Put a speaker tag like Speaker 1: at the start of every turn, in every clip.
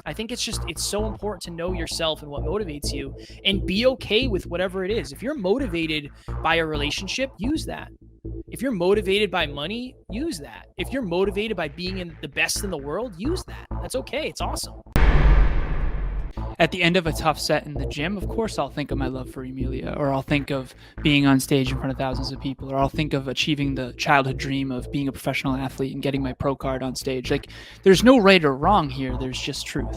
Speaker 1: I think it's so important to know yourself and what motivates you and be okay with whatever it is. If you're motivated by a relationship, use that. If you're motivated by money, use that. If you're motivated by being in the best in the world, use that. That's okay. It's awesome.
Speaker 2: At the end of a tough set in the gym, of course, I'll think of my love for Emilia, or I'll think of being on stage in front of thousands of people, or I'll think of achieving the childhood dream of being a professional athlete and getting my pro card on stage. Like, there's no right or wrong here. There's just truth.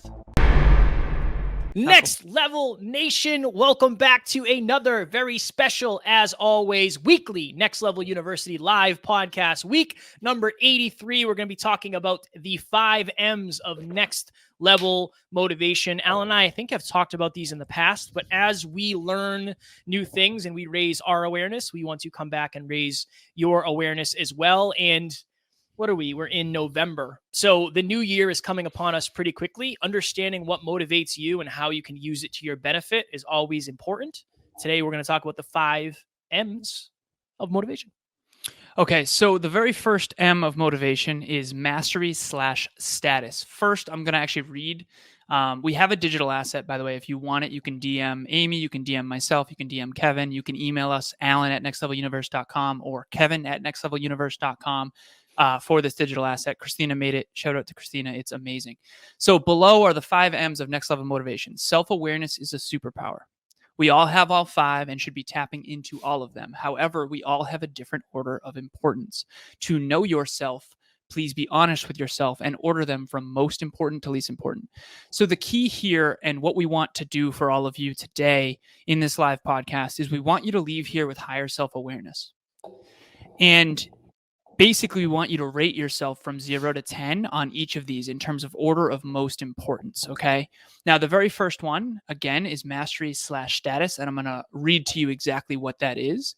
Speaker 1: Next Level Nation, welcome back to another very special, as always, weekly Next Level University live podcast. Week number 83, we're going to be talking about the 5 M's of Next Level Motivation. Alan and I think have talked about these in the past, but as we learn new things and we raise our awareness, we want to come back and raise your awareness as well. And what are we? We're in November. So the new year is coming upon us pretty quickly. Understanding what motivates you and how you can use it to your benefit is always important. Today, we're going to talk about the 5 M's of motivation.
Speaker 2: Okay, so the very first M of motivation is mastery/status. First, I'm going to actually read. We have a digital asset, by the way. If you want it, you can DM Amy, you can DM myself, you can DM Kevin, you can email us, alan@nextleveluniverse.com or kevin@nextleveluniverse.com. For this digital asset. Christina made it. Shout out to Christina. It's amazing. So below are the 5 M's of Next Level Motivation. Self-awareness is a superpower. We all have all 5 and should be tapping into all of them. However, we all have a different order of importance. To know yourself, please be honest with yourself and order them from most important to least important. So the key here and what we want to do for all of you today in this live podcast is we want you to leave here with higher self-awareness. And basically, we want you to rate yourself from 0 to 10 on each of these in terms of order of most importance, okay? Now, the very first one, again, is mastery/status, and I'm going to read to you exactly what that is.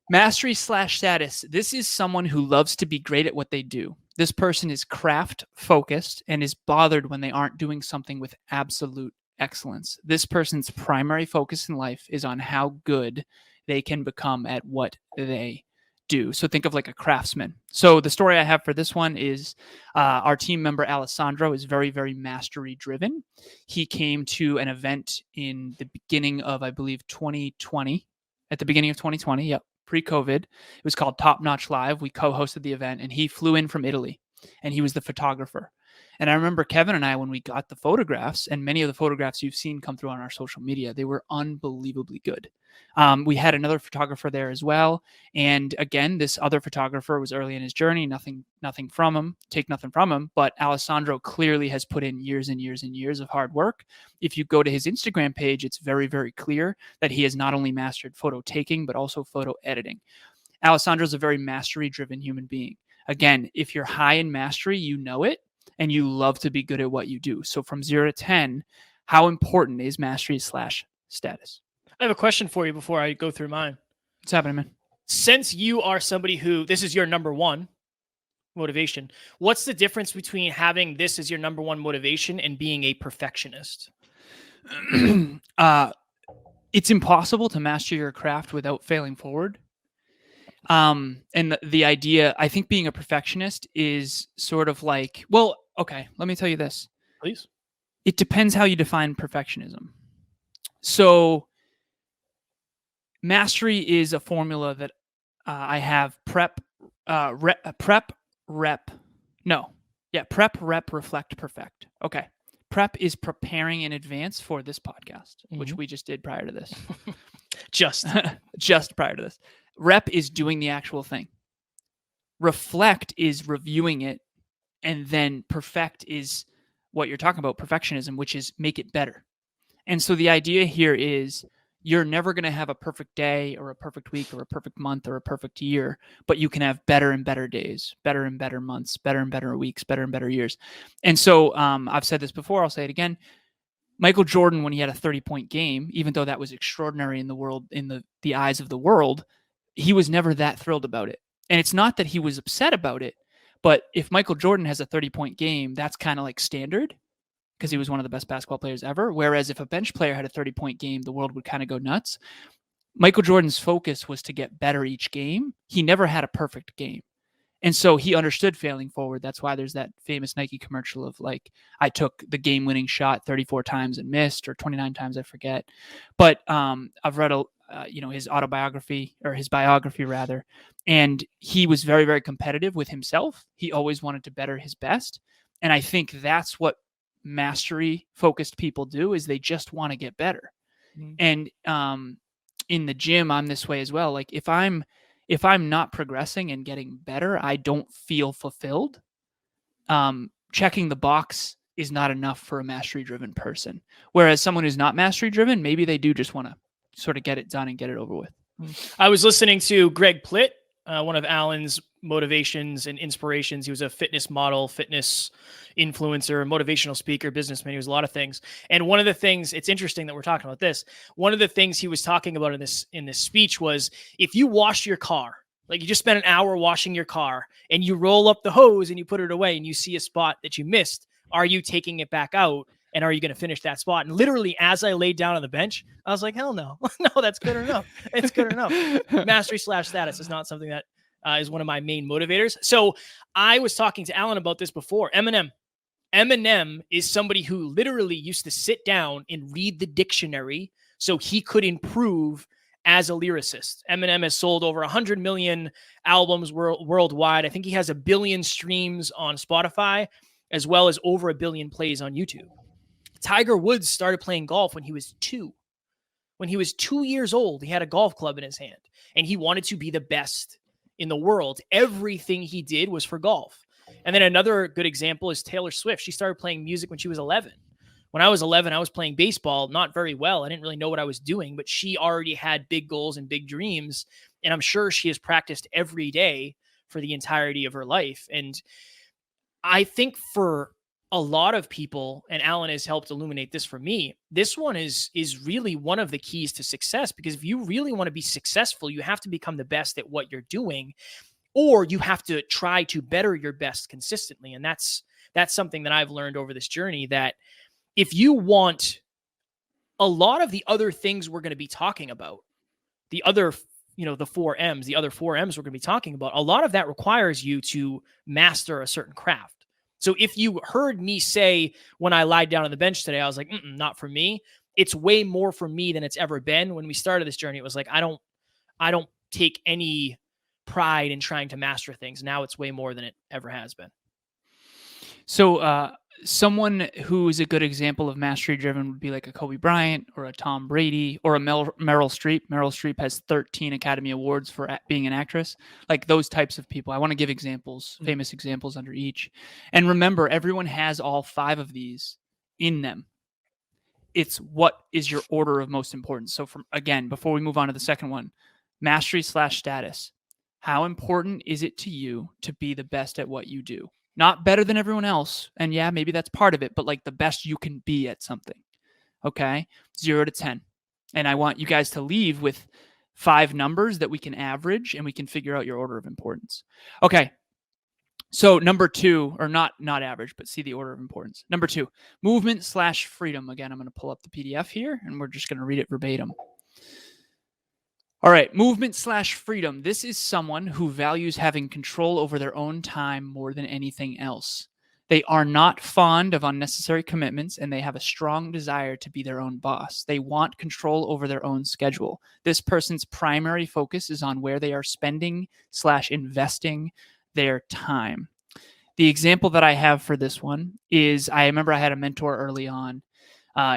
Speaker 2: Mastery/status, this is someone who loves to be great at what they do. This person is craft-focused and is bothered when they aren't doing something with absolute excellence. This person's primary focus in life is on how good they can become at what they do. So think of like a craftsman. So the story I have for this one is our team member Alessandro is very, very mastery driven. He came to an event in the beginning of, I believe, 2020. At the beginning of 2020, yep, pre-COVID. It was called Top Notch Live. We co-hosted the event, and he flew in from Italy, and he was the photographer. And I remember Kevin and I, when we got the photographs, and many of the photographs you've seen come through on our social media, they were unbelievably good. We had another photographer there as well. And again, this other photographer was early in his journey, nothing from him, take nothing from him. But Alessandro clearly has put in years and years and years of hard work. If you go to his Instagram page, it's very, very clear that he has not only mastered photo taking, but also photo editing. Alessandro is a very mastery driven human being. Again, if you're high in mastery, you know it, and you love to be good at what you do. So from 0 to 10, how important is mastery/status?
Speaker 1: I have a question for you before I go through mine.
Speaker 2: What's happening, man?
Speaker 1: Since you are somebody who, this is your number one motivation, what's the difference between having this as your number one motivation and being a perfectionist?
Speaker 2: It's impossible to master your craft without failing forward. And the idea, I think being a perfectionist is sort of like, well, okay, let me tell you this.
Speaker 1: Please.
Speaker 2: It depends how you define perfectionism. So mastery is a formula that I have prep, rep, reflect, perfect. Okay. Prep is preparing in advance for this podcast, which we just did prior to this.
Speaker 1: Just
Speaker 2: prior to this. Rep is doing the actual thing. Reflect is reviewing it. And then perfect is what you're talking about, perfectionism, which is make it better. And so the idea here is you're never going to have a perfect day or a perfect week or a perfect month or a perfect year, but you can have better and better days, better and better months, better and better weeks, better and better years. And so I've said this before, I'll say it again. Michael Jordan, when he had a 30-point game, even though that was extraordinary in the world, in the eyes of the world, he was never that thrilled about it. And it's not that he was upset about it, but if Michael Jordan has a 30-point game, that's kind of like standard, because he was one of the best basketball players ever. Whereas if a bench player had a 30-point game, the world would kind of go nuts. Michael Jordan's focus was to get better each game. He never had a perfect game. And so he understood failing forward. That's why there's that famous Nike commercial of like, I took the game-winning shot 34 times and missed, or 29 times, I forget. But I've read his autobiography, or his biography rather, and he was very, very competitive with himself. He always wanted to better his best, and I think that's what mastery-focused people do, is they just want to get better. And in the gym, I'm this way as well. Like if I'm not progressing and getting better, I don't feel fulfilled. Checking the box is not enough for a mastery-driven person. Whereas someone who's not mastery-driven, maybe they do just want to sort of get it done and get it over with.
Speaker 1: I was listening to Greg Plitt, one of Alan's motivations and inspirations. He was a fitness model, fitness influencer, motivational speaker, businessman. He was a lot of things. And one of the things, it's interesting that we're talking about this. One of the things he was talking about in this speech was, if you wash your car, like you just spent an hour washing your car and you roll up the hose and you put it away and you see a spot that you missed, are you taking it back out? And are you going to finish that spot? And literally, as I laid down on the bench, I was like, hell no. No, that's good enough. It's good enough. Mastery/status is not something that is one of my main motivators. So I was talking to Alan about this before. Eminem is somebody who literally used to sit down and read the dictionary so he could improve as a lyricist. Eminem has sold over 100 million albums worldwide. I think he has 1 billion streams on Spotify, as well as over 1 billion plays on YouTube. Tiger Woods started playing golf when he was 2. When he was 2 years old, he had a golf club in his hand, and he wanted to be the best in the world. Everything he did was for golf. And then another good example is Taylor Swift. She started playing music when she was 11. When I was 11, I was playing baseball, not very well. I didn't really know what I was doing, but she already had big goals and big dreams. And I'm sure she has practiced every day for the entirety of her life. And I think for a lot of people, and Alan has helped illuminate this for me, this one is really one of the keys to success, because if you really want to be successful, you have to become the best at what you're doing, or you have to try to better your best consistently. And that's something that I've learned over this journey, that if you want a lot of the other things we're going to be talking about, the other, the 4 M's, the other 4 M's we're going to be talking about, a lot of that requires you to master a certain craft. So if you heard me say when I lied down on the bench today, I was like, not for me. It's way more for me than it's ever been. When we started this journey, it was like, I don't take any pride in trying to master things. Now it's way more than it ever has been.
Speaker 2: So someone who is a good example of mastery driven would be like a Kobe Bryant or a Tom Brady or a Meryl Streep. Meryl Streep has 13 Academy Awards for being an actress. Like those types of people. I want to give examples, famous examples under each. And remember, everyone has all 5 of these in them. It's what is your order of most importance. So before we move on to the second one, mastery/status. How important is it to you to be the best at what you do? Not better than everyone else. And yeah, maybe that's part of it, but like the best you can be at something. Okay. 0 to 10. And I want you guys to leave with 5 numbers that we can average and we can figure out your order of importance. Okay. So number 2, or not average, but see the order of importance. Number 2, movement/freedom. Again, I'm going to pull up the PDF here and we're just going to read it verbatim. All right, movement/freedom. This is someone who values having control over their own time more than anything else. They are not fond of unnecessary commitments, and they have a strong desire to be their own boss. They want control over their own schedule. This person's primary focus is on where they are spending/investing their time. The example that I have for this one is, I remember I had a mentor early on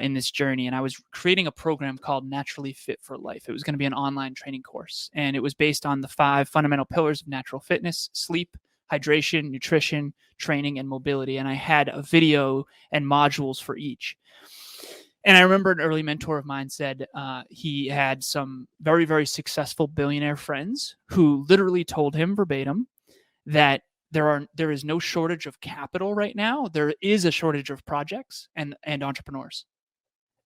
Speaker 2: in this journey, and I was creating a program called Naturally Fit for Life. It was going to be an online training course, and it was based on the 5 fundamental pillars of natural fitness: sleep, hydration, nutrition, training, and mobility. And I had a video and modules for each. And I remember an early mentor of mine said he had some very, very successful billionaire friends who literally told him verbatim that there is no shortage of capital right now. There is a shortage of projects and entrepreneurs.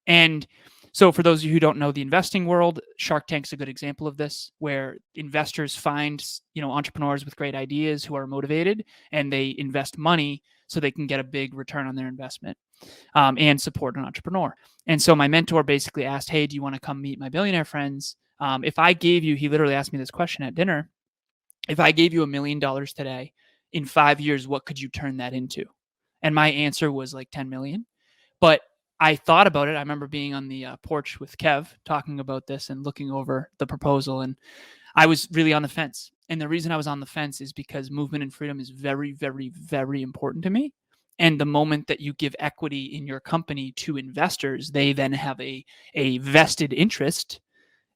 Speaker 2: And so for those of you who don't know the investing world, Shark Tank's a good example of this, where investors find, entrepreneurs with great ideas who are motivated, and they invest money so they can get a big return on their investment and support an entrepreneur. And so my mentor basically asked, hey, do you want to come meet my billionaire friends? If I gave you, he literally asked me this question at dinner, if I gave you $1 million today, in 5 years, what could you turn that into? And my answer was like 10 million. But I thought about it. I remember being on the porch with Kev talking about this and looking over the proposal, and I was really on the fence. And the reason I was on the fence is because movement and freedom is very, very, very important to me. And the moment that you give equity in your company to investors, they then have a vested interest.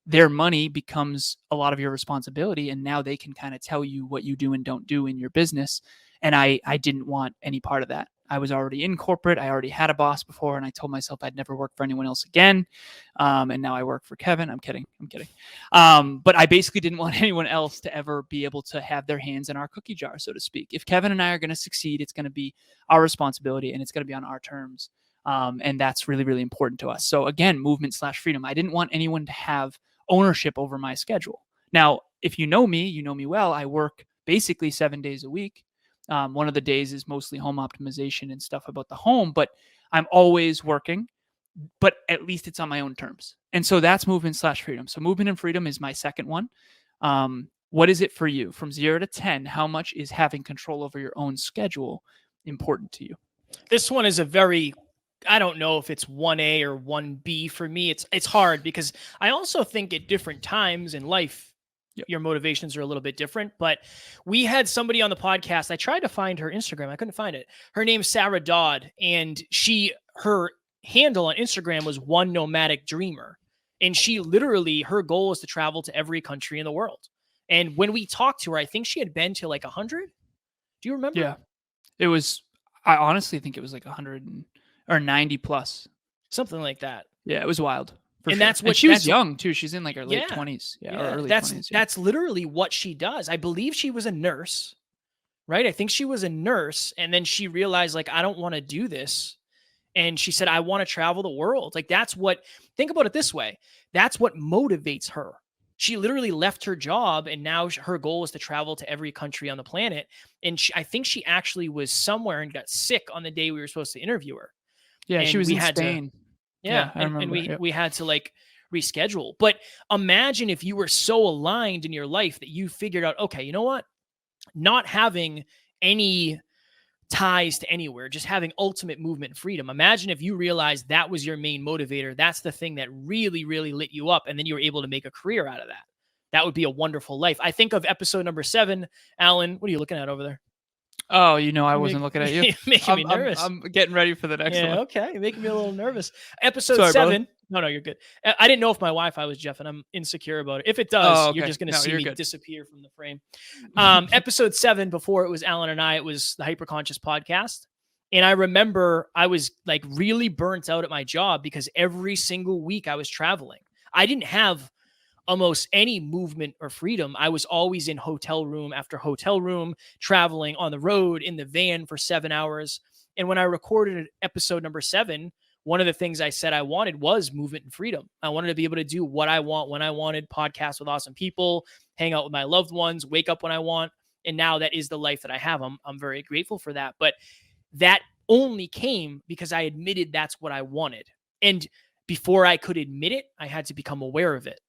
Speaker 2: Their money becomes a lot of your responsibility, and now they can kind of tell you what you do and don't do in your business. And I didn't want any part of that. I was already in corporate. I already had a boss before, and I told myself I'd never work for anyone else again. And now I work for Kevin. I'm kidding. But I basically didn't want anyone else to ever be able to have their hands in our cookie jar, so to speak. If Kevin and I are going to succeed, it's going to be our responsibility, and it's going to be on our terms. And that's really, really important to us. So again, movement/freedom. I didn't want anyone to have ownership over my schedule. Now, if you know me well. I work basically 7 days a week. One of the days is mostly home optimization and stuff about the home, but I'm always working, but at least it's on my own terms. And so that's movement/freedom. So movement and freedom is my second one. What is it for you? From 0 to 10, how much is having control over your own schedule important to you?
Speaker 1: This one is a very, I don't know if it's 1A or 1B for me. It's hard because I also think at different times in life, your motivations are a little bit different. But we had somebody on the podcast. I tried to find her Instagram. I couldn't find it. Her name's Sarah Dodd, and her handle on Instagram was One Nomadic Dreamer. And she literally, her goal is to travel to every country in the world. And when we talked to her, I think she had been to like 100. Do you remember?
Speaker 2: Yeah. It was, I honestly think it was like 100 or 90 plus.
Speaker 1: Something like that.
Speaker 2: Yeah, it was wild.
Speaker 1: And that's what
Speaker 2: she was young too. She's in like her late 20s. Or early 20s.
Speaker 1: That's literally what she does. I believe she was a nurse, right? I think she was a nurse. And then she realized, like, I don't want to do this. And she said, I want to travel the world. Like, think about it this way. That's what motivates her. She literally left her job, and now her goal is to travel to every country on the planet. And I think she actually was somewhere and got sick on the day we were supposed to interview her.
Speaker 2: Yeah, she was in Spain.
Speaker 1: We had to like reschedule. But imagine if you were so aligned in your life that you figured out, okay, you know what? Not having any ties to anywhere, just having ultimate movement and freedom. Imagine if you realized that was your main motivator. That's the thing that really, really lit you up. And then you were able to make a career out of that. That would be a wonderful life. I think of episode number 7. Alan, what are you looking at over there?
Speaker 2: Oh, I wasn't looking at you.
Speaker 1: Making me nervous.
Speaker 2: I'm getting ready for the next one.
Speaker 1: Okay. You're making me a little nervous. Episode 7. Brother. No, you're good. I didn't know if my Wi-Fi was Jeff, and I'm insecure about it. If it does, you're just going to see me disappear from the frame. Episode 7, before it was Alan and I, it was the Hyperconscious podcast. And I remember I was like really burnt out at my job because every single week I was traveling. I didn't have almost any movement or freedom. I was always in hotel room after hotel room, traveling on the road in the van for 7 hours. And when I recorded episode number 7, one of the things I said I wanted was movement and freedom. I wanted to be able to do what I want when I wanted, podcast with awesome people, hang out with my loved ones, wake up when I want. And now that is the life that I have. I'm very grateful for that. But that only came because I admitted that's what I wanted. And before I could admit it, I had to become aware of it.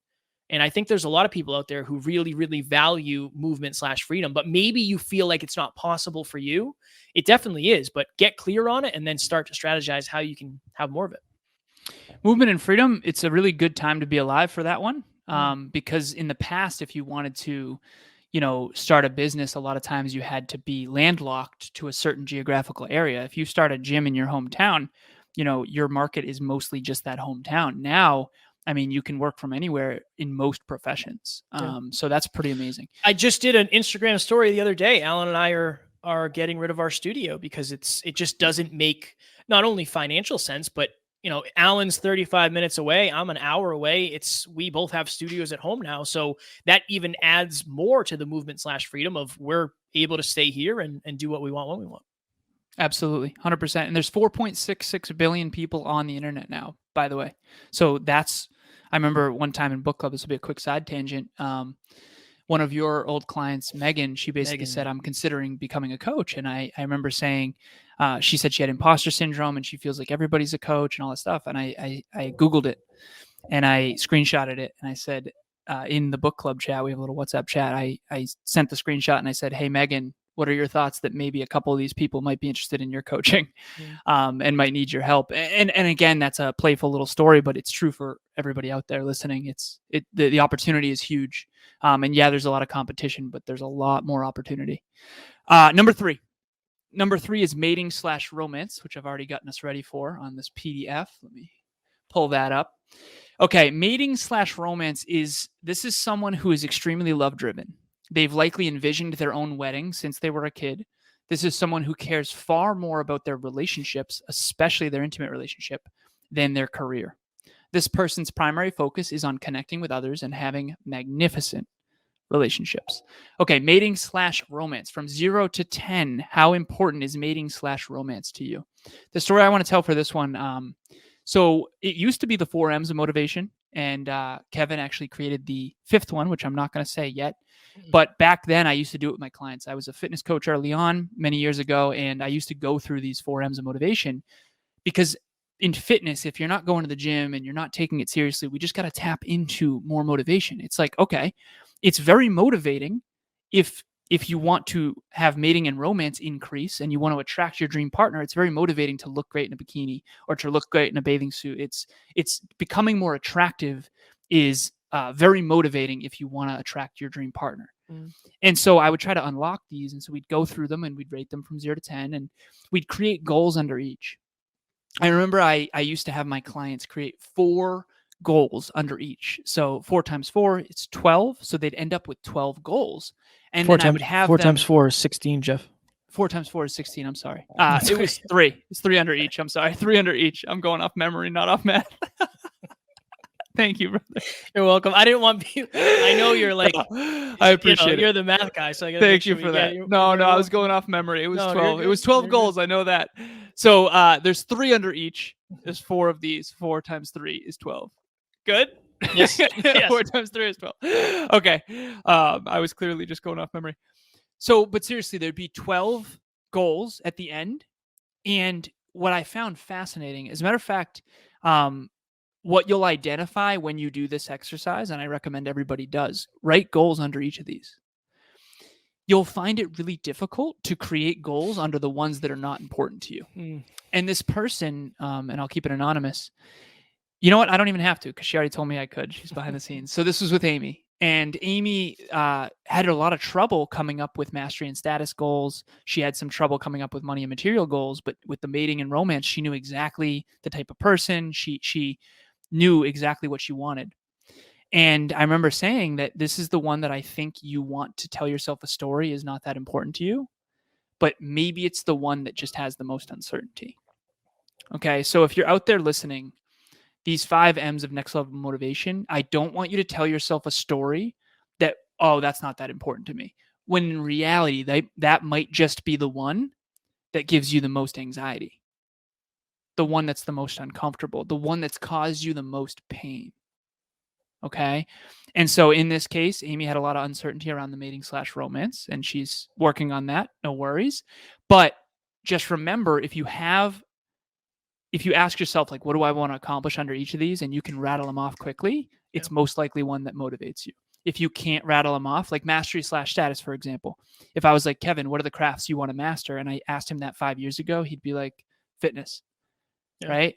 Speaker 1: And I think there's a lot of people out there who really, really value movement/freedom, but maybe you feel like it's not possible for you. It definitely is, but get clear on it and then start to strategize how you can have more of it.
Speaker 2: Movement and freedom, it's a really good time to be alive for that one. Because in the past, if you wanted to, start a business, a lot of times you had to be landlocked to a certain geographical area. If you start a gym in your hometown, your market is mostly just that hometown. Now, I mean, you can work from anywhere in most professions. So that's pretty amazing. I
Speaker 1: just did an Instagram story the other day. Alan and I are getting rid of our studio because it just doesn't make not only financial sense, but Alan's 35 minutes away. I'm an hour away. We both have studios at home now. So that even adds more to the movement/freedom of we're able to stay here and do what we want when we want.
Speaker 2: Absolutely. 100%. And there's 4.66 billion people on the internet now, by the way. So I remember one time in book club, this will be a quick side tangent. One of your old clients, Megan, she basically said, I'm considering becoming a coach. And I remember saying, she said she had imposter syndrome and she feels like everybody's a coach and all that stuff. And I Googled it and I screenshotted it. And I said, in the book club chat, we have a little WhatsApp chat. I sent the screenshot and I said, hey, Megan, what are your thoughts that maybe a couple of these people might be interested in your coaching and might need your help? And again, that's a playful little story, but it's true for everybody out there listening. The opportunity is huge. And yeah, there's a lot of competition, but there's a lot more opportunity. Number three is mating/romance, which I've already gotten us ready for on this PDF. Let me pull that up. Okay, mating/romance is someone who is extremely love-driven. They've likely envisioned their own wedding since they were a kid. This is someone who cares far more about their relationships, especially their intimate relationship, than their career. This person's primary focus is on connecting with others and having magnificent relationships. Okay, mating/romance. From 0 to 10, how important is mating/romance to you? The story I want to tell for this one, so it used to be the 4 M's of motivation, and Kevin actually created the 5th one, which I'm not going to say yet. But back then, I used to do it with my clients. I was a fitness coach early on, many years ago, and I used to go through these 4 M's of motivation because in fitness, if you're not going to the gym and you're not taking it seriously, we just got to tap into more motivation. It's like, okay, it's very motivating if you want to have mating and romance increase and you want to attract your dream partner. It's very motivating to look great in a bikini or to look great in a bathing suit. It's becoming more attractive is very motivating if you want to attract your dream partner. And so I would try to unlock these. And so we'd go through them and we'd rate them from 0 to 10 and we'd create goals under each. I remember I used to have my clients create 4 goals under each. So 4 times 4, it's 12. So they'd end up with 12 goals. And then I would have
Speaker 1: 4 times 4 is 16, Jeff.
Speaker 2: 4 times 4 is 16. I'm sorry. It was 3. It's 3 under each. I'm sorry. 3 under each. I'm going off memory, not off math. Thank you, brother.
Speaker 1: You're welcome. I didn't want you. I know you're like,
Speaker 2: I appreciate it.
Speaker 1: You're the math guy, so I gotta
Speaker 2: thank you for that. No, I was going off memory. It was 12. It was 12 goals. I know that. So there's 3 under each. There's 4 of these. 4 times 3 is 12. Good.
Speaker 1: Yes.
Speaker 2: 4 times 3 is 12. Okay. I was clearly just going off memory. So, but seriously, there'd be 12 goals at the end. And what I found fascinating, as a matter of fact, what you'll identify when you do this exercise, and I recommend everybody does, write goals under each of these. You'll find it really difficult to create goals under the ones that are not important to you. And this person, and I'll keep it anonymous, you know what? I don't even have to because she already told me I could. She's behind the scenes. So this was with Amy. And Amy had a lot of trouble coming up with mastery and status goals. She had some trouble coming up with money and material goals. But with the mating and romance, she knew exactly the type of person. She knew exactly what she wanted. And I remember saying that this is the one that I think you want to tell yourself a story is not that important to you. But maybe it's the one that just has the most uncertainty. Okay, so if you're out there listening, these 5 M's of next level motivation, I don't want you to tell yourself a story that, oh, that's not that important to me. When in reality, that might just be the one that gives you the most anxiety, the one that's the most uncomfortable, the one that's caused you the most pain. Okay. And so in this case, Amy had a lot of uncertainty around the mating/romance, and she's working on that. No worries. But just remember, if you ask yourself, like, what do I want to accomplish under each of these? And you can rattle them off quickly, it's most likely one that motivates you. If you can't rattle them off, like mastery/status, for example, if I was like, Kevin, what are the crafts you want to master? And I asked him that 5 years ago, he'd be like, fitness, right?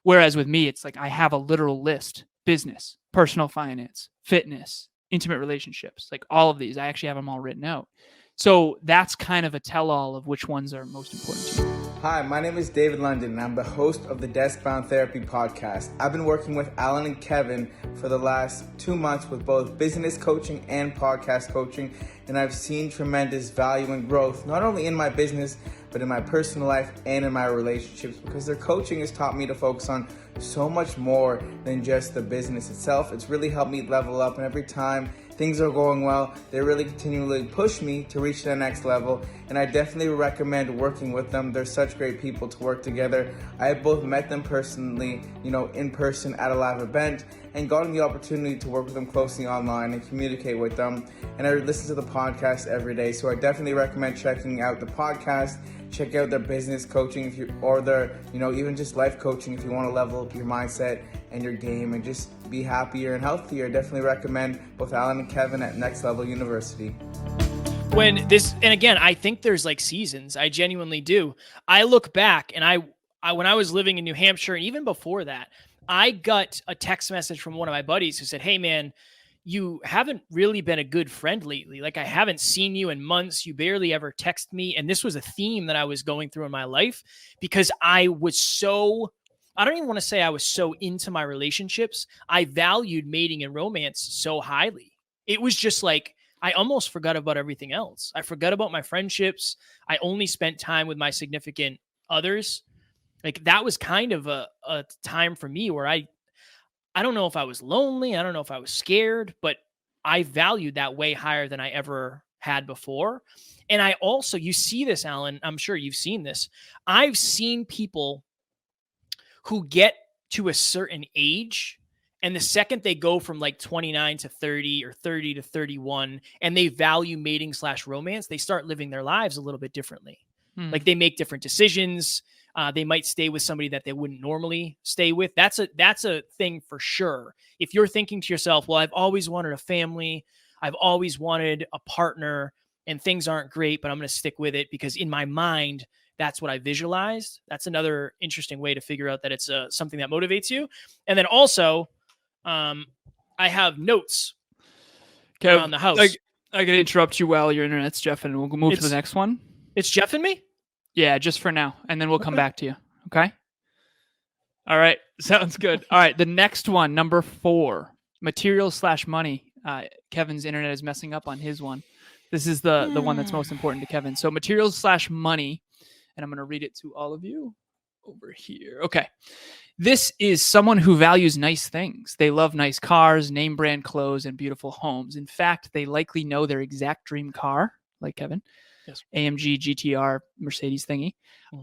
Speaker 2: Whereas with me, it's like, I have a literal list: business, personal finance, fitness, intimate relationships, like all of these. I actually have them all written out. So that's kind of a tell-all of which ones are most important to you.
Speaker 3: Hi, my name is David London, and I'm the host of the Deskbound Therapy Podcast. I've been working with Alan and Kevin for the last 2 months with both business coaching and podcast coaching, and I've seen tremendous value and growth, not only in my business, but in my personal life and in my relationships, because their coaching has taught me to focus on so much more than just the business itself. It's really helped me level up, and every time things are going well, they really continually push me to reach the next level, and I definitely recommend working with them. They're such great people to work together. I have both met them personally, in person at a live event, and gotten the opportunity to work with them closely online and communicate with them. And I listen to the podcast every day, so I definitely recommend checking out the podcast. Check out their business coaching or their, even just life coaching if you want to level up your mindset and your game and just be happier and healthier. Definitely recommend both Alan and Kevin at Next Level University.
Speaker 1: And again, I think there's like seasons. I genuinely do. I look back and I when I was living in New Hampshire and even before that, I got a text message from one of my buddies who said, "Hey man, you haven't really been a good friend lately. Like I haven't seen you in months. You barely ever text me." And this was a theme that I was going through in my life because I don't even want to say I was so into my relationships. I valued mating and romance so highly. It was just like, I almost forgot about everything else. I forgot about my friendships. I only spent time with my significant others. Like that was kind of a time for me where I don't know if I was lonely. I don't know if I was scared, but I valued that way higher than I ever had before. And I also, you see this, Alan, I'm sure you've seen this. I've seen people who get to a certain age, and the second they go from like 29 to 30 or 30 to 31, and they value mating / romance, they start living their lives a little bit differently. Like they make different decisions. They might stay with somebody that they wouldn't normally stay with. That's a thing for sure. If you're thinking to yourself, well, I've always wanted a family, I've always wanted a partner, and things aren't great, but I'm going to stick with it because in my mind, that's what I visualized. That's another interesting way to figure out that it's something that motivates you. And then also, I have notes around the house.
Speaker 2: I can interrupt you while your internet's Jeff, and we'll move to the next one.
Speaker 1: It's Jeff and me?
Speaker 2: Yeah, just for now, and then we'll come back to you. Okay? All right. Sounds good. All right. The next one, number 4, material / money. Kevin's internet is messing up on his one. This is the one that's most important to Kevin. So materials / money, and I'm going to read it to all of you over here. Okay. This is someone who values nice things. They love nice cars, name brand clothes, and beautiful homes. In fact, they likely know their exact dream car, like Kevin. Yes. AMG, GTR, Mercedes thingy,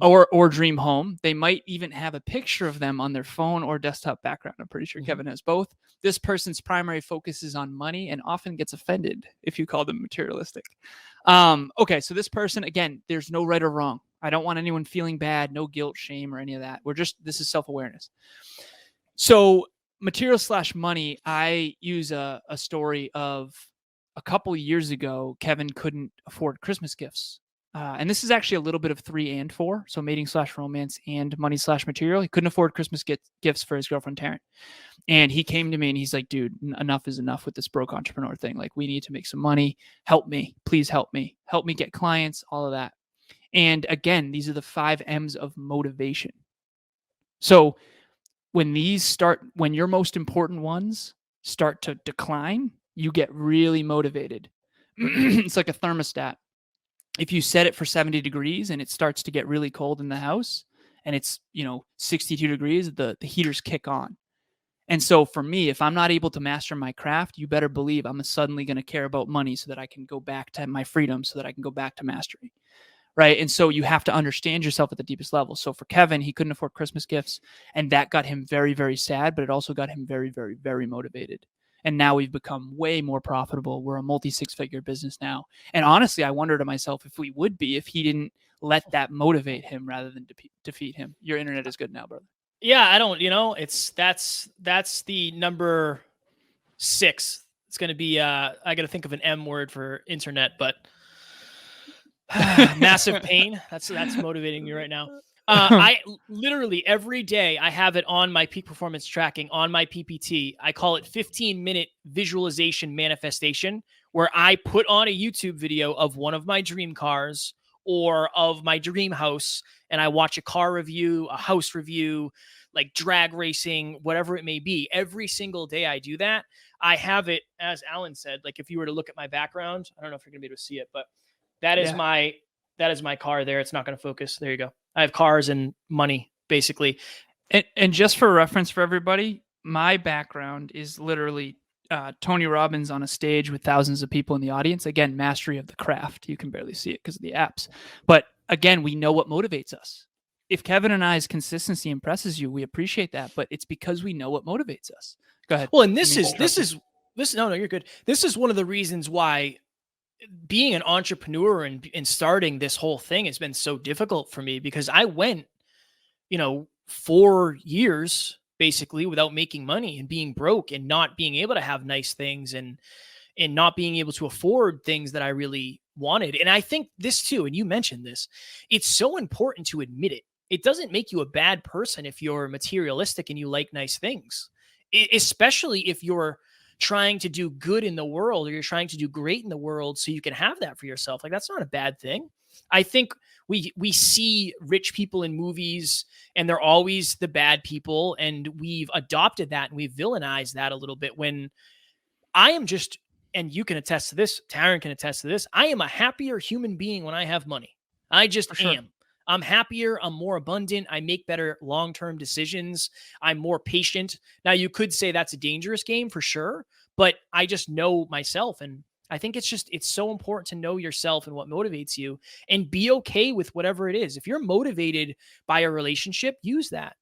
Speaker 2: or dream home. They might even have a picture of them on their phone or desktop background. I'm pretty sure Kevin has both. This person's primary focus is on money and often gets offended if you call them materialistic. Okay, so this person, again, there's no right or wrong. I don't want anyone feeling bad, no guilt, shame, or any of that. This is self-awareness. So material / money, I use a story of a couple years ago, Kevin couldn't afford Christmas gifts. And this is actually a little bit of 3 and 4. So mating / romance and money / material. He couldn't afford Christmas gifts for his girlfriend, Taryn. And he came to me and he's like, dude, enough is enough with this broke entrepreneur thing. Like, we need to make some money. Help me. Please help me. Help me get clients, all of that. And again, these are the 5 M's of motivation. So when your most important ones start to decline, you get really motivated. It's like a thermostat. If you set it for 70 degrees and it starts to get really cold in the house and it's, 62 degrees, the heaters kick on. And so for me, if I'm not able to master my craft, you better believe I'm suddenly going to care about money so that I can go back to my freedom, so that I can go back to mastery. Right. And so you have to understand yourself at the deepest level. So for Kevin, he couldn't afford Christmas gifts, and that got him very, very sad, but it also got him very, very, very motivated. And now we've become way more profitable. We're a multi-6-figure business now. And honestly, I wonder to myself if we would be if he didn't let that motivate him rather than defeat him. Your internet is good now, brother.
Speaker 1: Yeah, I don't, that's the number 6. It's going to be, I got to think of an M word for internet, but massive pain. That's motivating me right now. I literally every day I have it on my peak performance tracking on my PPT. I call it 15-minute visualization manifestation, where I put on a YouTube video of one of my dream cars or of my dream house, and I watch a car review, a house review, like drag racing, whatever it may be. Every single day I do that. I have it, as Alan said, like if you were to look at my background, I don't know if you're gonna be able to see it, but that is my car there. It's not going to focus. There you go. I have cars and money, basically.
Speaker 2: And just for reference for everybody, my background is literally Tony Robbins on a stage with thousands of people in the audience. Again, mastery of the craft. You can barely see it because of the apps. But again, we know what motivates us. If Kevin and I's consistency impresses you, we appreciate that. But it's because we know what motivates us. Go ahead.
Speaker 1: Well, and this is no, you're good. This is one of the reasons why being an entrepreneur and starting this whole thing has been so difficult for me, because I went, 4 years basically, without making money and being broke and not being able to have nice things and not being able to afford things that I really wanted. And I think this too, and you mentioned this, it's so important to admit it. It doesn't make you a bad person if you're materialistic and you like nice things, especially if you're trying to do good in the world or you're trying to do great in the world so you can have that for yourself. Like, that's not a bad thing. I think we see rich people in movies and they're always the bad people, and we've adopted that and we've villainized that a little bit, when I am just, and you can attest to this, Taryn can attest to this, I am a happier human being when I have money. I just am. I'm happier. I'm more abundant. I make better long-term decisions. I'm more patient. Now, you could say that's a dangerous game for sure, but I just know myself. And I think it's so important to know yourself and what motivates you and be okay with whatever it is. If you're motivated by a relationship, use that.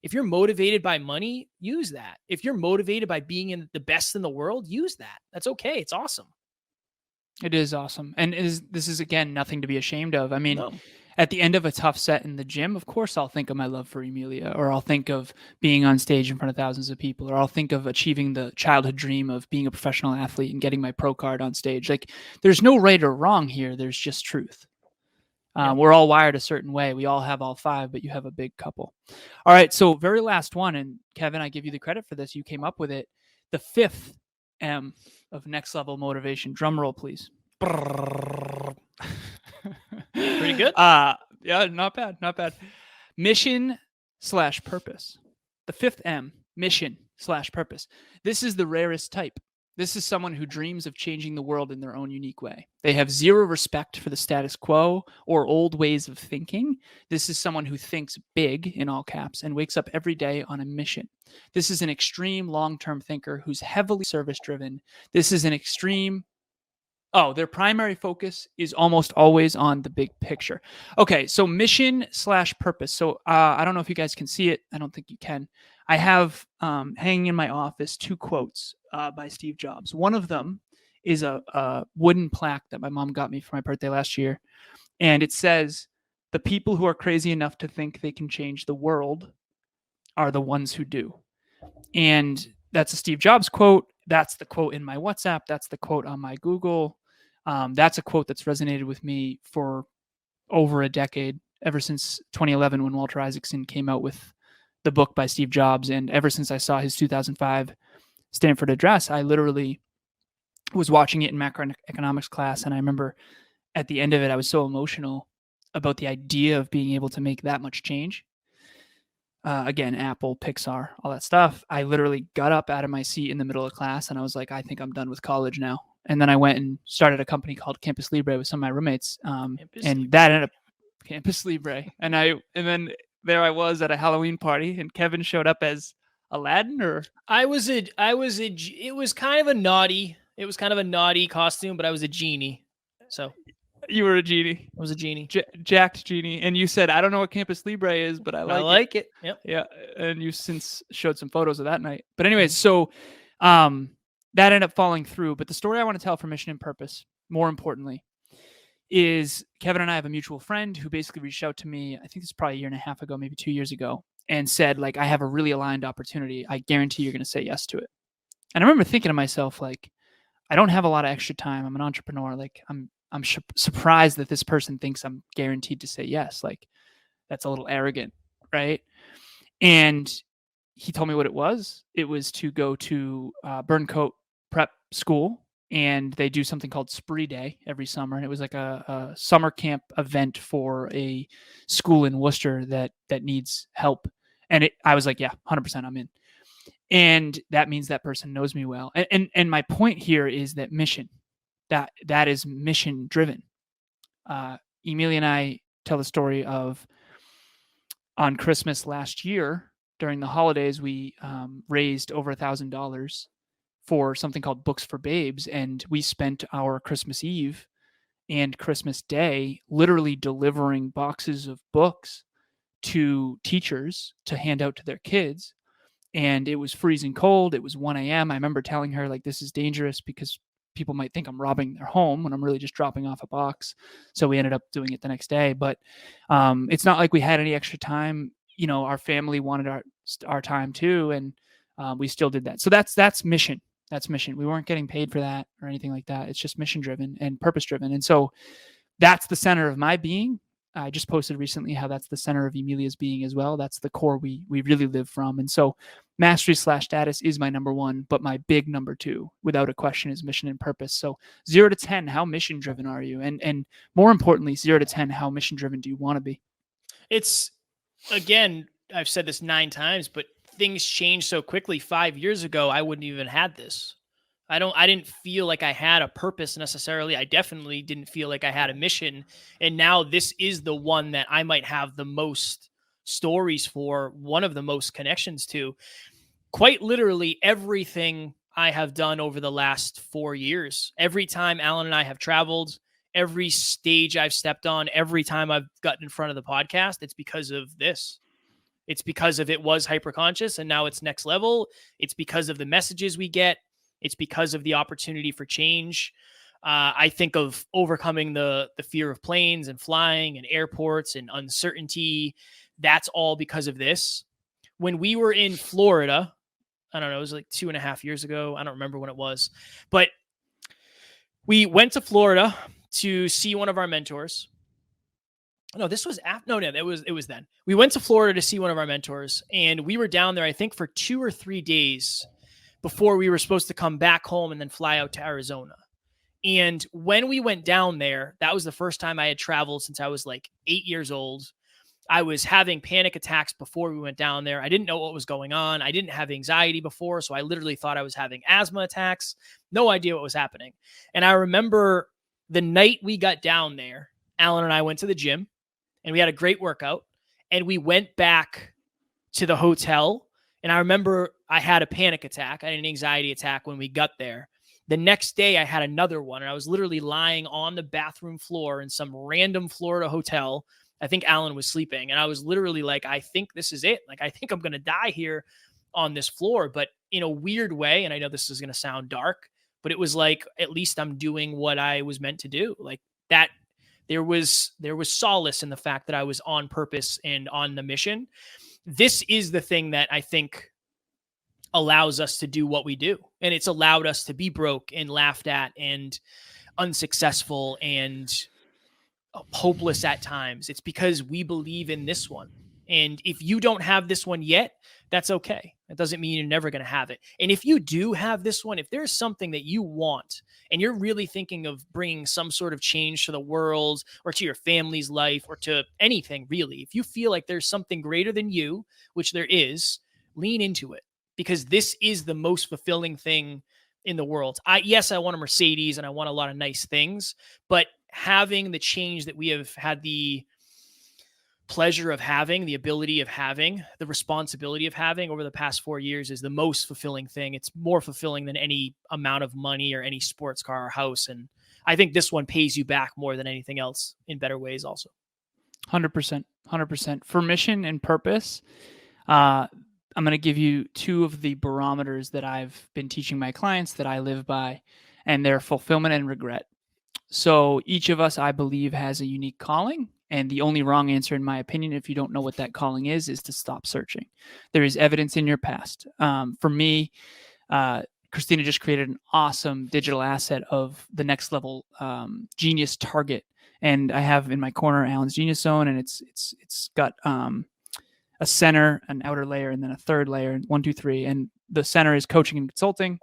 Speaker 1: If you're motivated by money, use that. If you're motivated by being in the best in the world, use that. That's okay. It's awesome.
Speaker 2: It is awesome. And this is, again, nothing to be ashamed of. I mean,
Speaker 1: No.
Speaker 2: At the end of a tough set in the gym, of course, I'll think of my love for Emilia, or I'll think of being on stage in front of thousands of people, or I'll think of achieving the childhood dream of being a professional athlete and getting my pro card on stage. Like, there's no right or wrong here. There's just truth. We're all wired a certain way. We all have all five, but you have a big couple. All right. So very last one. And Kevin, I give you the credit for this. You came up with it. The 5th M of next level motivation. Drum roll, please.
Speaker 1: Pretty good.
Speaker 2: Yeah, not bad. Not bad. Mission/purpose. The 5th M, mission/purpose. This is the rarest type. This is someone who dreams of changing the world in their own unique way. They have zero respect for the status quo or old ways of thinking. This is someone who thinks big, in all caps, and wakes up every day on a mission. This is an extreme long-term thinker who's heavily service-driven. This is an extreme... their primary focus is almost always on the big picture. Okay, so mission/purpose. So I don't know if you guys can see it. I don't think you can. I have hanging in my office 2 quotes by Steve Jobs. One of them is a wooden plaque that my mom got me for my birthday last year. And it says, "The people who are crazy enough to think they can change the world are the ones who do." And that's a Steve Jobs quote. That's the quote in my WhatsApp. That's the quote on my Google. That's a quote that's resonated with me for over a decade, ever since 2011 when Walter Isaacson came out with the book by Steve Jobs. And ever since I saw his 2005 Stanford address, I literally was watching it in macroeconomics class. And I remember at the end of it, I was so emotional about the idea of being able to make that much change. Again, Apple, Pixar, all that stuff. I literally got up out of my seat in the middle of class and I was like, I think I'm done with college now. And then I went and started a company called Campus Libre with some of my roommates. And that ended up Campus Libre. And then there I was at a Halloween party and Kevin showed up as Aladdin, or
Speaker 1: it was kind of a naughty costume, but I was a genie. So
Speaker 2: you were a genie.
Speaker 1: I was a genie.
Speaker 2: Jacked genie. And you said, I don't know what Campus Libre is, but I like
Speaker 1: it. Yep.
Speaker 2: Yeah. And you since showed some photos of that night. But anyways, so that ended up falling through. But the story I want to tell for Mission and Purpose, more importantly, is Kevin and I have a mutual friend who basically reached out to me, I think it's probably 1.5 years ago, maybe 2 years ago, and said, like, I have a really aligned opportunity. I guarantee you're going to say yes to it. And I remember thinking to myself, like, I don't have a lot of extra time. I'm an entrepreneur. Like, I'm surprised that this person thinks I'm guaranteed to say yes. Like, that's a little arrogant, right? And he told me what it was. It was to go to Burncoat Prep School, and they do something called Spree Day every summer. And it was like a summer camp event for a school in Worcester that needs help. And I was like, yeah, 100% I'm in. And that means that person knows me well. And my point here is that mission, that is mission driven. Emilia and I tell the story of on Christmas last year, during the holidays, we raised over $1,000 for something called Books for Babes. And we spent our Christmas Eve and Christmas Day literally delivering boxes of books to teachers to hand out to their kids. And it was freezing cold. It was 1 a.m. I remember telling her, like, this is dangerous because people might think I'm robbing their home when I'm really just dropping off a box. So we ended up doing it the next day. But it's not like we had any extra time. our family wanted our time too. And we still did that. So that's mission. That's mission. We weren't getting paid for that or anything like that. It's just mission driven and purpose driven. And so that's the center of my being. I just posted recently how that's the center of Emilia's being as well. That's the core we really live from. And so mastery/status is my number one, but my big number two, without a question, is mission and purpose. So 0 to 10, how mission driven are you? And more importantly, 0 to 10, how mission driven do you want to be?
Speaker 1: It's, again, I've said this 9 times, but things change so quickly. 5 years ago, I wouldn't even had this. I didn't feel like I had a purpose necessarily. I definitely didn't feel like I had a mission. And now this is the one that I might have the most stories for, one of the most connections to. Quite literally everything I have done over the last 4 years, every time Alan and I have traveled, every stage I've stepped on, every time I've gotten in front of the podcast, it's because of this. It's because of it was hyperconscious and now it's next level. It's because of the messages we get. It's because of the opportunity for change. I think of overcoming the fear of planes and flying and airports and uncertainty. That's all because of this. When we were in Florida, I don't know, it was like 2.5 years ago. I don't remember when it was, but we went to Florida to see one of our mentors. No, this was after. No, it was then. We went to Florida to see one of our mentors, and we were down there, I think, for 2 or 3 days before we were supposed to come back home and then fly out to Arizona. And when we went down there, that was the first time I had traveled since I was like 8 years old. I was having panic attacks before we went down there. I didn't know what was going on. I didn't have anxiety before, so I literally thought I was having asthma attacks. No idea what was happening. And I remember the night we got down there, Alan and I went to the gym, and we had a great workout, and we went back to the hotel. And I remember I had a panic attack. I had an anxiety attack when we got there. The next day I had another one, and I was literally lying on the bathroom floor in some random Florida hotel. I think Alan was sleeping, and I was literally like, I think this is it. Like, I think I'm going to die here on this floor, but in a weird way. And I know this is going to sound dark, but it was like, at least I'm doing what I was meant to do. Like that, there was solace in the fact that I was on purpose and on the mission. This is the thing that I think allows us to do what we do. And it's allowed us to be broke and laughed at and unsuccessful and hopeless at times. It's because we believe in this one. And if you don't have this one yet, that's okay. That doesn't mean you're never going to have it. And if you do have this one, if there's something that you want and you're really thinking of bringing some sort of change to the world or to your family's life or to anything really, if you feel like there's something greater than you, which there is, lean into it, because this is the most fulfilling thing in the world. Yes, I want a Mercedes and I want a lot of nice things, but having the change that we have had the pleasure of having, the ability of having, the responsibility of having over the past 4 years is the most fulfilling thing. It's more fulfilling than any amount of money or any sports car or house. And I think this one pays you back more than anything else in better ways also.
Speaker 2: 100%. For mission and purpose, I'm going to give you 2 of the barometers that I've been teaching my clients that I live by, and they're fulfillment and regret. So each of us, I believe, has a unique calling. And the only wrong answer, in my opinion, if you don't know what that calling is to stop searching. There is evidence in your past. For me, Christina just created an awesome digital asset of the next level genius target. And I have in my corner Alan's Genius Zone, and it's got a center, an outer layer, and then a third layer, 1, 2, 3. And the center is coaching and consulting.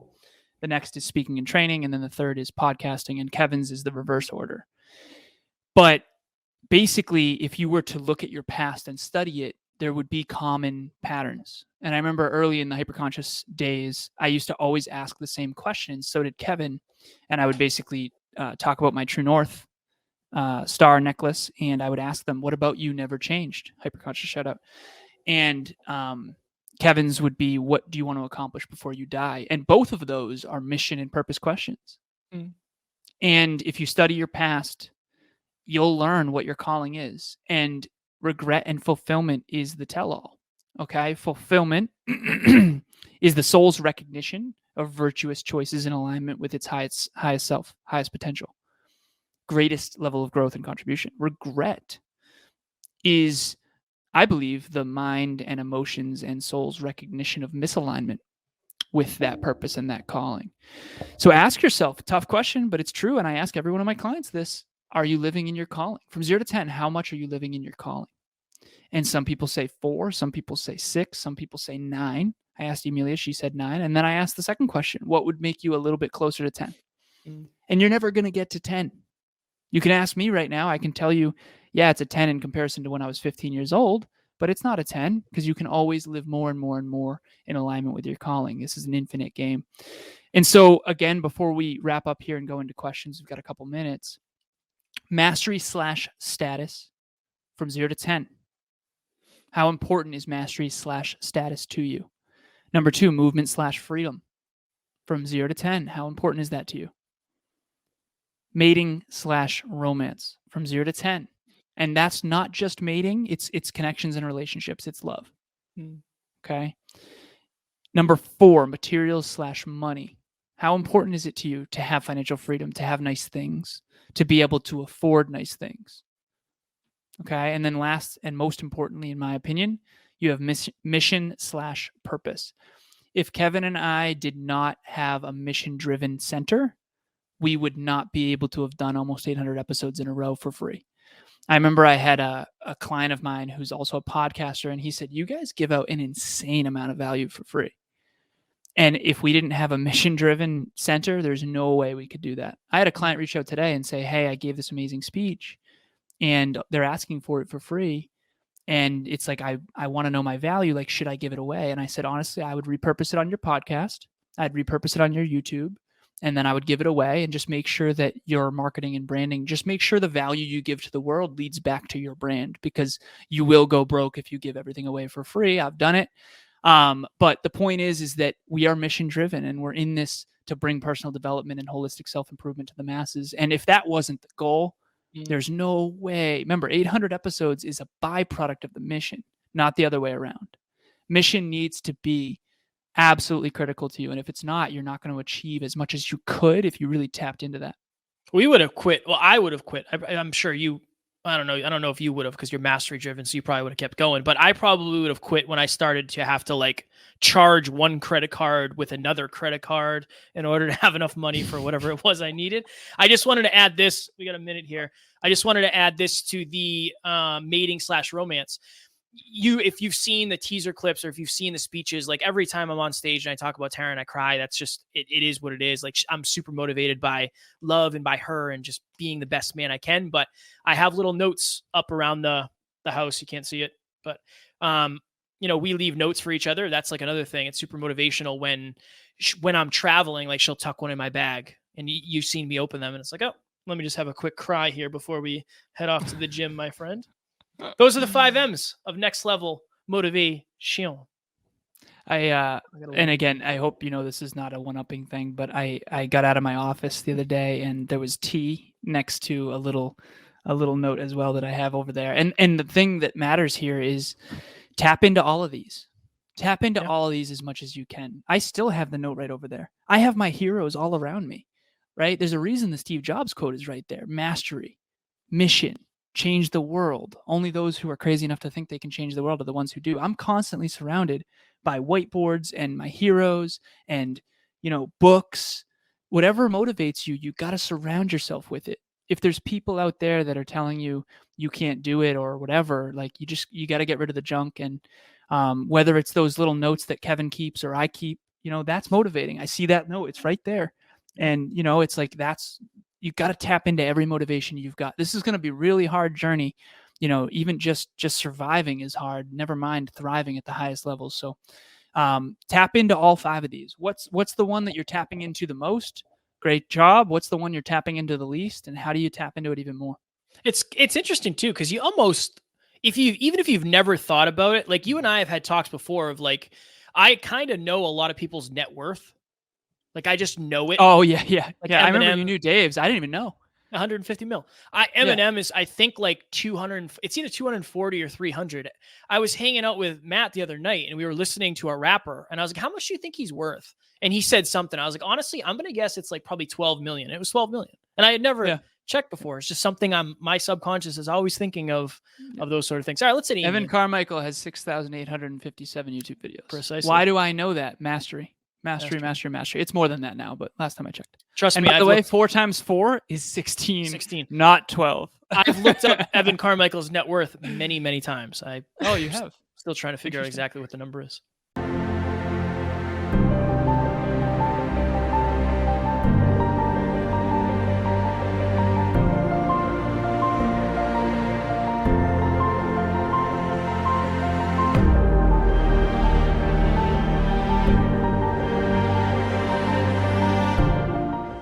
Speaker 2: The next is speaking and training. And then the third is podcasting. And Kevin's is the reverse order. But basically, if you were to look at your past and study it, there would be common patterns. And I remember early in the hyperconscious days, I used to always ask the same questions. So did Kevin. And I would basically talk about my True North star necklace. And I would ask them, what about you never changed? Hyperconscious shout out. And Kevin's would be, what do you want to accomplish before you die? And both of those are mission and purpose questions. Mm. And if you study your past, you'll learn what your calling is. And regret and fulfillment is the tell-all. Okay? Fulfillment is the soul's recognition of virtuous choices in alignment with its highest self, highest potential, greatest level of growth and contribution. Regret is I believe, the mind and emotions and soul's recognition of misalignment with that purpose and that calling. So ask yourself, tough question, but it's true. And I ask every one of my clients this: are you living in your calling? From 0 to 10, how much are you living in your calling? And some people say 4, some people say 6, some people say 9. I asked Emilia, she said 9. And then I asked the second question: what would make you a little bit closer to 10? And you're never going to get to 10. You can ask me right now. I can tell you, yeah, it's a 10 in comparison to when I was 15 years old, but it's not a 10, because you can always live more and more and more in alignment with your calling. This is an infinite game. And so again, before we wrap up here and go into questions, we've got a couple minutes. Mastery/status from 0 to 10. How important is mastery/status to you? Number 2, movement/freedom from 0 to 10. How important is that to you? Mating/romance from 0 to 10. And that's not just mating, it's connections and relationships, it's love. Okay. Number 4, materials/money. How important is it to you to have financial freedom, to have nice things, to be able to afford nice things? Okay. And then last and most importantly, in my opinion, you have mission/purpose. If Kevin and I did not have a mission-driven center, we would not be able to have done almost 800 episodes in a row for free. I remember I had a client of mine who's also a podcaster, and he said, you guys give out an insane amount of value for free. And if we didn't have a mission-driven center, there's no way we could do that. I had a client reach out today and say, hey, I gave this amazing speech, and they're asking for it for free. And it's like, I want to know my value. Like, should I give it away? And I said, honestly, I would repurpose it on your podcast. I'd repurpose it on your YouTube. And then I would give it away, and just make sure that your marketing and branding, just make sure the value you give to the world leads back to your brand, because you will go broke if you give everything away for free. I've done it. But the point is that we are mission driven, and we're in this to bring personal development and holistic self-improvement to the masses. And if that wasn't the goal, there's no way. Remember, 800 episodes is a byproduct of the mission, not the other way around. Mission needs to be absolutely critical to you. And if it's not, you're not going to achieve as much as you could if you really tapped into that.
Speaker 1: We would have quit. Well, I would have quit. I'm sure you, I don't know if you would have, because you're mastery driven. So you probably would have kept going, but I probably would have quit when I started to have to like charge one credit card with another credit card in order to have enough money for whatever it was I needed. I just wanted to add this. We got a minute here. I just wanted to add this to the mating/romance. If you've seen the teaser clips, or if you've seen the speeches, like every time I'm on stage and I talk about Tara and I cry, that's just, it is what it is. Like, I'm super motivated by love and by her and just being the best man I can. But I have little notes up around the house. You can't see it, but, we leave notes for each other. That's like another thing. It's super motivational when I'm traveling, like she'll tuck one in my bag, and you've seen me open them, and it's like, oh, let me just have a quick cry here before we head off to the gym, my friend. Those are the 5 M's of next level motivation.
Speaker 2: And again, I hope this is not a one-upping thing, but I got out of my office the other day, and there was tea next to a little note as well that I have over there. And the thing that matters here is tap into all of these. Tap into all of these as much as you can. I still have the note right over there. I have my heroes all around me, right? There's a reason the Steve Jobs quote is right there. Mastery, mission, change the world. Only those who are crazy enough to think they can change the world are the ones who do. I'm constantly surrounded by whiteboards and my heroes and, books. Whatever motivates you, you got to surround yourself with it. If there's people out there that are telling you you can't do it or whatever, like you got to get rid of the junk. And whether it's those little notes that Kevin keeps or I keep, that's motivating. I see that note, it's right there. And, it's like, you've got to tap into every motivation you've got. This is going to be a really hard journey. Even just surviving is hard, never mind thriving at the highest levels. So tap into all 5 of these. What's the one that you're tapping into the most? Great job. What's the one you're tapping into the least? And how do you tap into it even more?
Speaker 1: It's interesting too, because you almost, even if you've never thought about it, like you and I have had talks before of like, I kind of know a lot of people's net worth. Like, I just know it.
Speaker 2: Oh yeah.
Speaker 1: Like
Speaker 2: I remember you knew Dave's. I didn't even know.
Speaker 1: 150 mil. Eminem is, I think, like 200. It's either 240 or 300. I was hanging out with Matt the other night, and we were listening to a rapper, and I was like, "How much do you think he's worth?" And he said something. I was like, "Honestly, I'm gonna guess it's like probably 12 million." It was 12 million, and I had never checked before. It's just something my subconscious is always thinking of those sort of things. All right, let's hit
Speaker 2: Evan Carmichael has 6,857 YouTube videos.
Speaker 1: Precisely.
Speaker 2: Why do I know that? Mastery. It's more than that now, but last time I checked.
Speaker 1: Trust me.
Speaker 2: By the way, 4 times 4 is 16.
Speaker 1: 16.
Speaker 2: Not 12.
Speaker 1: I've looked up Evan Carmichael's net worth many, many times.
Speaker 2: You have?
Speaker 1: Still trying to figure out exactly what the number is.